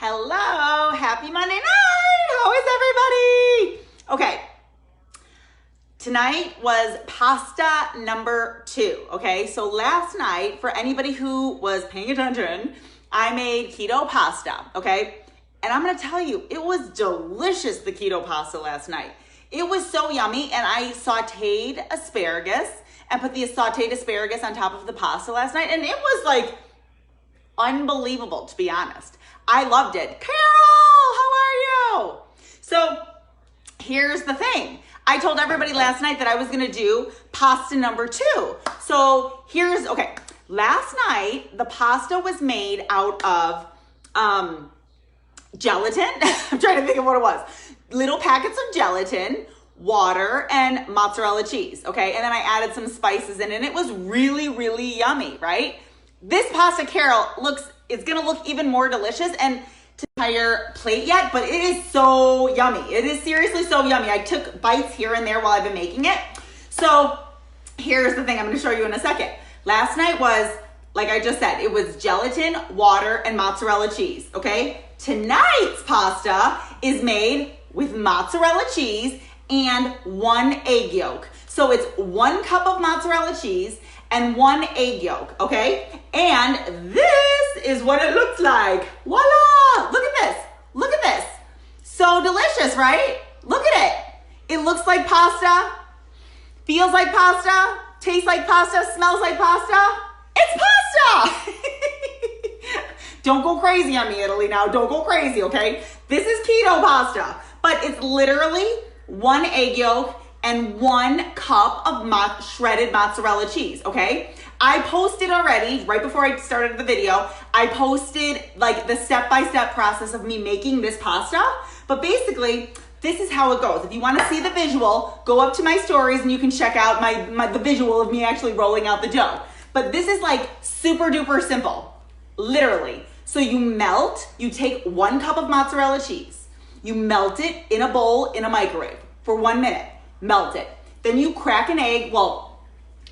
Hello, happy Monday night. How is everybody? Okay, tonight was pasta number 2. Okay, so last night, for anybody who was paying attention, I made keto pasta. Okay, and I'm gonna tell you, it was delicious, the keto pasta last night. It was so yummy, and I sauteed asparagus and put the sauteed asparagus on top of the pasta last night, and it was like unbelievable, to be honest. I loved it. Carol, how are you? So here's the thing. I told everybody last night that I was gonna do pasta number 2. So okay. Last night, the pasta was made out of gelatin. I'm trying to think of what it was. Little packets of gelatin, water, and mozzarella cheese, okay? And then I added some spices in it, and it was really, really yummy, right? This pasta, Carol, it's gonna look even more delicious, and to entire plate yet, but it is so yummy. It is seriously so yummy. I took bites here and there while I've been making it. So here's the thing I'm gonna show you in a second. Last night was, like I just said, it was gelatin, water, and mozzarella cheese, okay? Tonight's pasta is made with mozzarella cheese and 1 egg yolk. So it's 1 cup of mozzarella cheese and 1 egg yolk, okay? And this is what it looks like. Voila! Look at this. Look at this. So delicious, right? Look at it. It looks like pasta, feels like pasta, tastes like pasta, smells like pasta. It's pasta! Don't go crazy on me, Italy, now. Don't go crazy, okay? This is keto pasta, but it's literally 1 egg yolk and 1 cup of shredded mozzarella cheese, okay? I posted already, right before I started the video, I posted like the step-by-step process of me making this pasta, but basically, this is how it goes. If you wanna see the visual, go up to my stories and you can check out the visual of me actually rolling out the dough. But this is like super duper simple, literally. So you take 1 cup of mozzarella cheese, you melt it in a bowl in a microwave for 1 minute, melt it. Then you crack an egg. Well,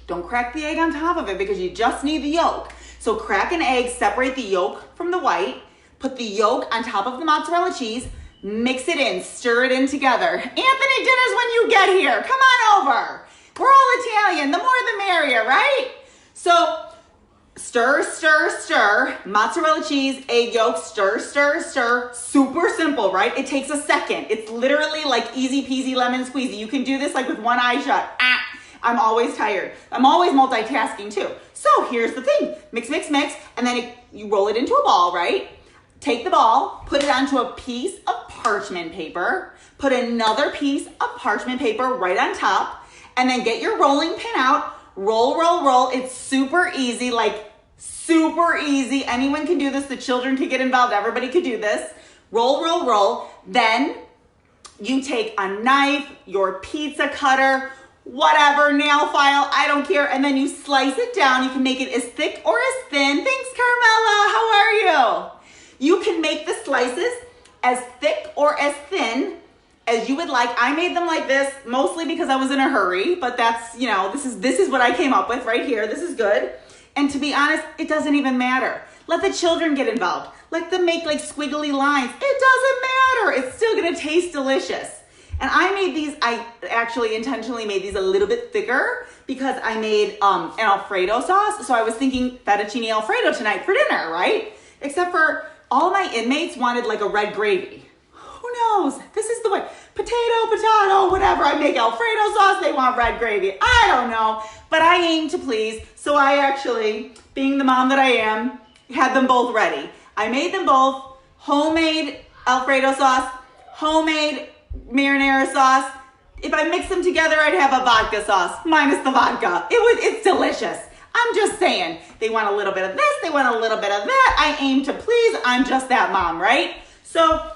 don't crack the egg on top of it because you just need the yolk. So crack an egg, separate the yolk from the white, put the yolk on top of the mozzarella cheese, mix it in, stir it in together. Anthony, dinner's when you get here. Come on over. We're all Italian. The more the merrier, right? So stir, stir, stir, mozzarella cheese, egg yolk, stir, stir, stir. Super simple, right? It takes a second. It's literally like easy peasy lemon squeezy. You can do this like with one eye shut. I'm always tired. I'm always multitasking too. So here's the thing. Mix, mix, mix, and then you roll it into a ball, right? Take the ball, put it onto a piece of parchment paper, put another piece of parchment paper right on top, and then get your rolling pin out, roll, roll, roll. It's super easy, like super easy. Anyone can do this. The children can get involved. Everybody could do this. Roll, roll, roll. Then you take a knife, your pizza cutter, whatever, nail file, I don't care. And then you slice it down. You can make it as thick or as thin. Thanks, Carmela. How are you? You can make the slices as thick or as thin as you would like. I made them like this, mostly because I was in a hurry, but that's, this is what I came up with right here. This is good. And to be honest, it doesn't even matter. Let the children get involved. Let them make like squiggly lines. It doesn't matter. It's still gonna taste delicious. And I actually intentionally made these a little bit thicker because I made an Alfredo sauce. So I was thinking fettuccine Alfredo tonight for dinner, right? Except for all my inmates wanted like a red gravy. Who knows? This is the way. Potato, whatever. I make Alfredo sauce, they want red gravy. I don't know, but I aim to please. So I actually, being the mom that I am, had them both ready. I made them both homemade Alfredo sauce, homemade marinara sauce. If I mix them together, I'd have a vodka sauce minus the vodka. It's delicious. I'm just saying, they want a little bit of this, they want a little bit of that. I aim to please. I'm just that mom, right? So,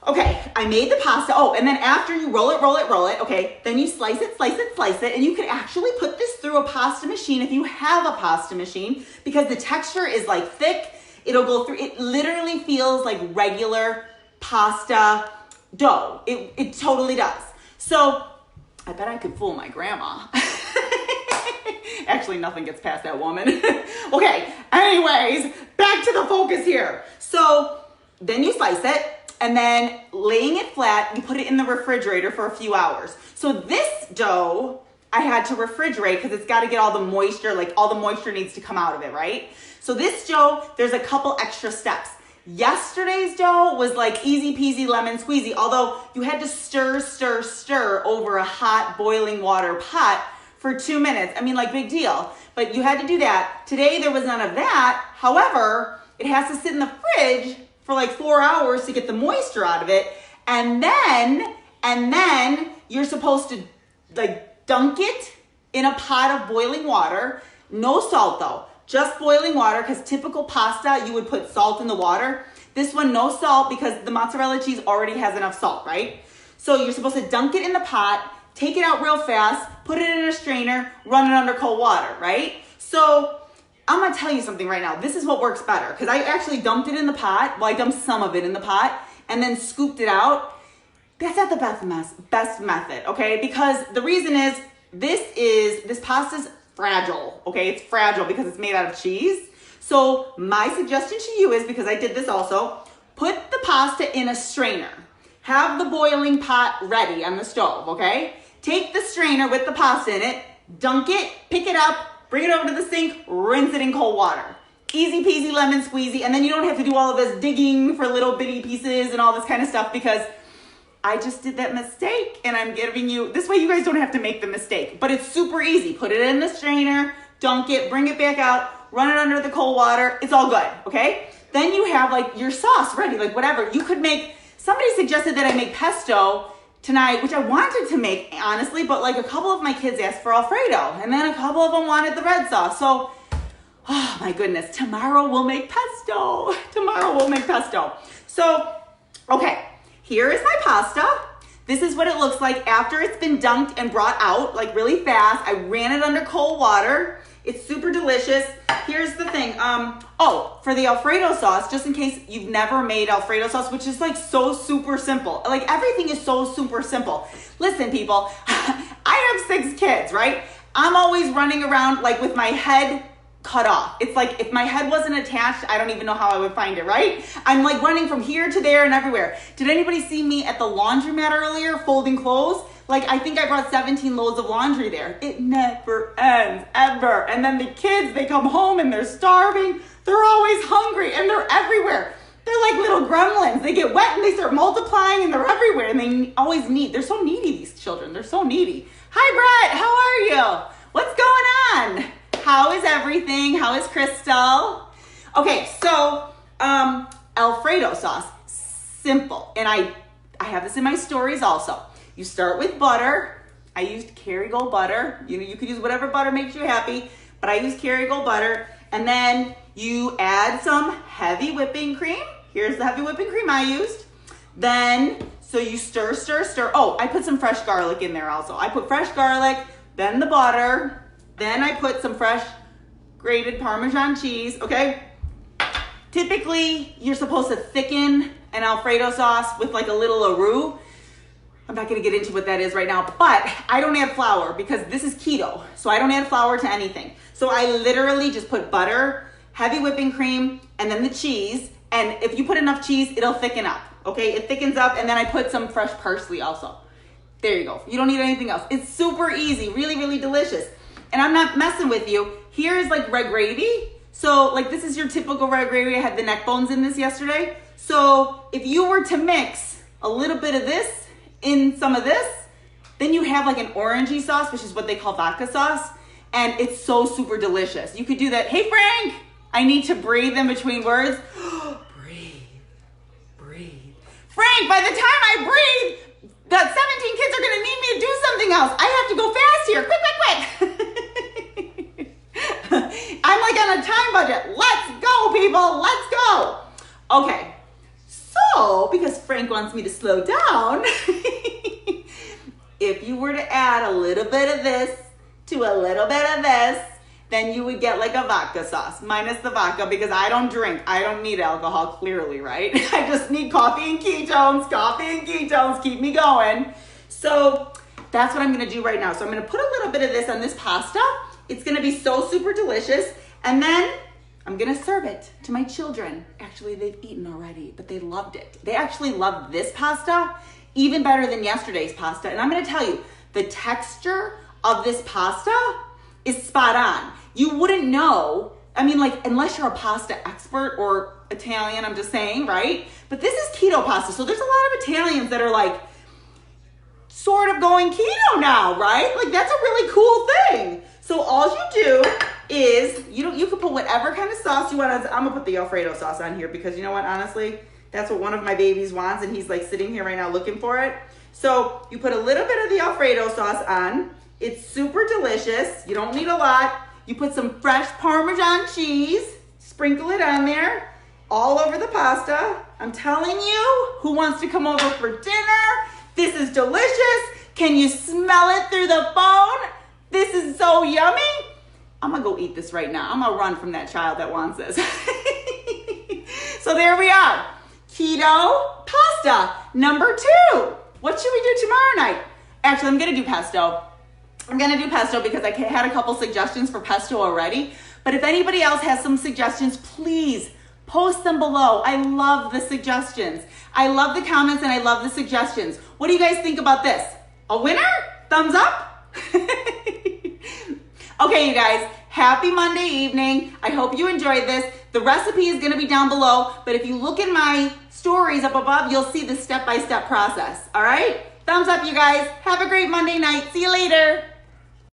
okay, I made the pasta. Oh, and then after you roll it, okay, then you slice it, and you can actually put this through a pasta machine if you have a pasta machine because the texture is like thick. It'll go through, it literally feels like regular pasta dough. It totally does. So, I bet I could fool my grandma. Actually, nothing gets past that woman. Okay, anyways, back to the focus here. So then you slice it, and then laying it flat, you put it in the refrigerator for a few hours. So this dough, I had to refrigerate because it's got to get all the moisture, like all the moisture needs to come out of it, right? So this dough, there's a couple extra steps. Yesterday's dough was like easy peasy lemon squeezy, although you had to stir over a hot boiling water pot for 2 minutes. I mean, like, big deal, but you had to do that. Today there was none of that. However, it has to sit in the fridge for like 4 hours to get the moisture out of it. And then you're supposed to like dunk it in a pot of boiling water. No salt though, just boiling water, because typical pasta, you would put salt in the water. This one, no salt, because the mozzarella cheese already has enough salt, right? So you're supposed to dunk it in the pot, take it out real fast, put it in a strainer, run it under cold water, right? So I'm gonna tell you something right now. This is what works better, because I actually dumped it in the pot. Well, I dumped some of it in the pot and then scooped it out. That's not the best method, okay? Because the reason is this pasta's fragile, okay? It's fragile because it's made out of cheese. So my suggestion to you is, because I did this also, put the pasta in a strainer. Have the boiling pot ready on the stove, okay? Take the strainer with the pasta in it, dunk it, pick it up, bring it over to the sink, rinse it in cold water. Easy peasy lemon squeezy, and then you don't have to do all of this digging for little bitty pieces and all this kind of stuff, because I just did that mistake, and I'm giving you, this way you guys don't have to make the mistake, but it's super easy. Put it in the strainer, dunk it, bring it back out, run it under the cold water. It's all good, okay? Then you have like your sauce ready, like whatever. You could make, somebody suggested that I make pesto tonight, which I wanted to make, honestly, but like a couple of my kids asked for Alfredo, and then a couple of them wanted the red sauce. So, oh my goodness, tomorrow we'll make pesto. Tomorrow we'll make pesto. So, okay, here is my pasta. This is what it looks like after it's been dunked and brought out, like really fast. I ran it under cold water. It's super delicious. Here's the thing. For the Alfredo sauce, just in case you've never made Alfredo sauce, which is like so super simple. Like everything is so super simple. Listen, people, I have 6 kids, right? I'm always running around like with my head cut off. It's like if my head wasn't attached, I don't even know how I would find it, right? I'm like running from here to there and everywhere. Did anybody see me at the laundromat earlier folding clothes? Like, I think I brought 17 loads of laundry there. It never ends, ever. And then the kids, they come home and they're starving. They're always hungry and they're everywhere. They're like little gremlins. They get wet and they start multiplying and they're everywhere. And they always need, they're so needy, these children. They're so needy. Hi, Brett. How are you? What's going on? How is everything? How is Crystal? Okay, so Alfredo sauce, simple. And I have this in my stories also. You start with butter. I used Kerrygold butter. You could use whatever butter makes you happy, but I used Kerrygold butter. And then you add some heavy whipping cream. Here's the heavy whipping cream I used. Then, so you stir. Oh, I put some fresh garlic in there also. I put fresh garlic, then the butter, then I put some fresh grated Parmesan cheese, okay? Typically, you're supposed to thicken an Alfredo sauce with like a little roux. I'm not gonna get into what that is right now, but I don't add flour because this is keto. So I don't add flour to anything. So I literally just put butter, heavy whipping cream, and then the cheese. And if you put enough cheese, it'll thicken up, okay? It thickens up, and then I put some fresh parsley also. There you go. You don't need anything else. It's super easy, really, really delicious. And I'm not messing with you. Here's like red gravy. So like this is your typical red gravy. I had the neck bones in this yesterday. So if you were to mix a little bit of this in some of this, then you have like an orangey sauce, which is what they call vodka sauce. And it's so super delicious. You could do that. Hey, Frank, I need to breathe in between words. Breathe. Frank, by the time I breathe, the 17 kids are gonna need me to do something else. I have to go fast here, quick. I'm like on a time budget. Let's go, people, let's go. Okay, so because Frank wants me to slow down, if you were to add a little bit of this to a little bit of this, then you would get like a vodka sauce, minus the vodka, because I don't drink. I don't need alcohol, clearly, right? I just need coffee and ketones, keep me going. So that's what I'm gonna do right now. So I'm gonna put a little bit of this on this pasta. It's gonna be so super delicious. And then I'm gonna serve it to my children. Actually, they've eaten already, but they loved it. They actually loved this pasta even better than yesterday's pasta. And I'm gonna tell you, the texture of this pasta is spot on. You wouldn't know, I mean, like, unless you're a pasta expert or Italian, I'm just saying, right? But this is keto pasta. So there's a lot of Italians that are like, sort of going keto now, right? Like, that's a really cool thing. So all you do is, you can put whatever kind of sauce you want on. I'm gonna put the Alfredo sauce on here because you know what, honestly, that's what one of my babies wants and he's like sitting here right now looking for it. So you put a little bit of the Alfredo sauce on. It's super delicious. You don't need a lot. You put some fresh Parmesan cheese, sprinkle it on there, all over the pasta. I'm telling you, who wants to come over for dinner? This is delicious. Can you smell it through the phone? This is so yummy. I'm gonna go eat this right now. I'm gonna run from that child that wants this. So there we are. Keto pasta number 2. What should we do tomorrow night? Actually, I'm gonna do pesto. I'm gonna do pesto because I had a couple suggestions for pesto already. But if anybody else has some suggestions, please post them below. I love the suggestions. I love the comments and I love the suggestions. What do you guys think about this? A winner? Thumbs up? Okay, you guys, happy Monday evening. I hope you enjoyed this. The recipe is gonna be down below, but if you look in my stories up above, you'll see the step-by-step process, all right? Thumbs up, you guys. Have a great Monday night. See you later.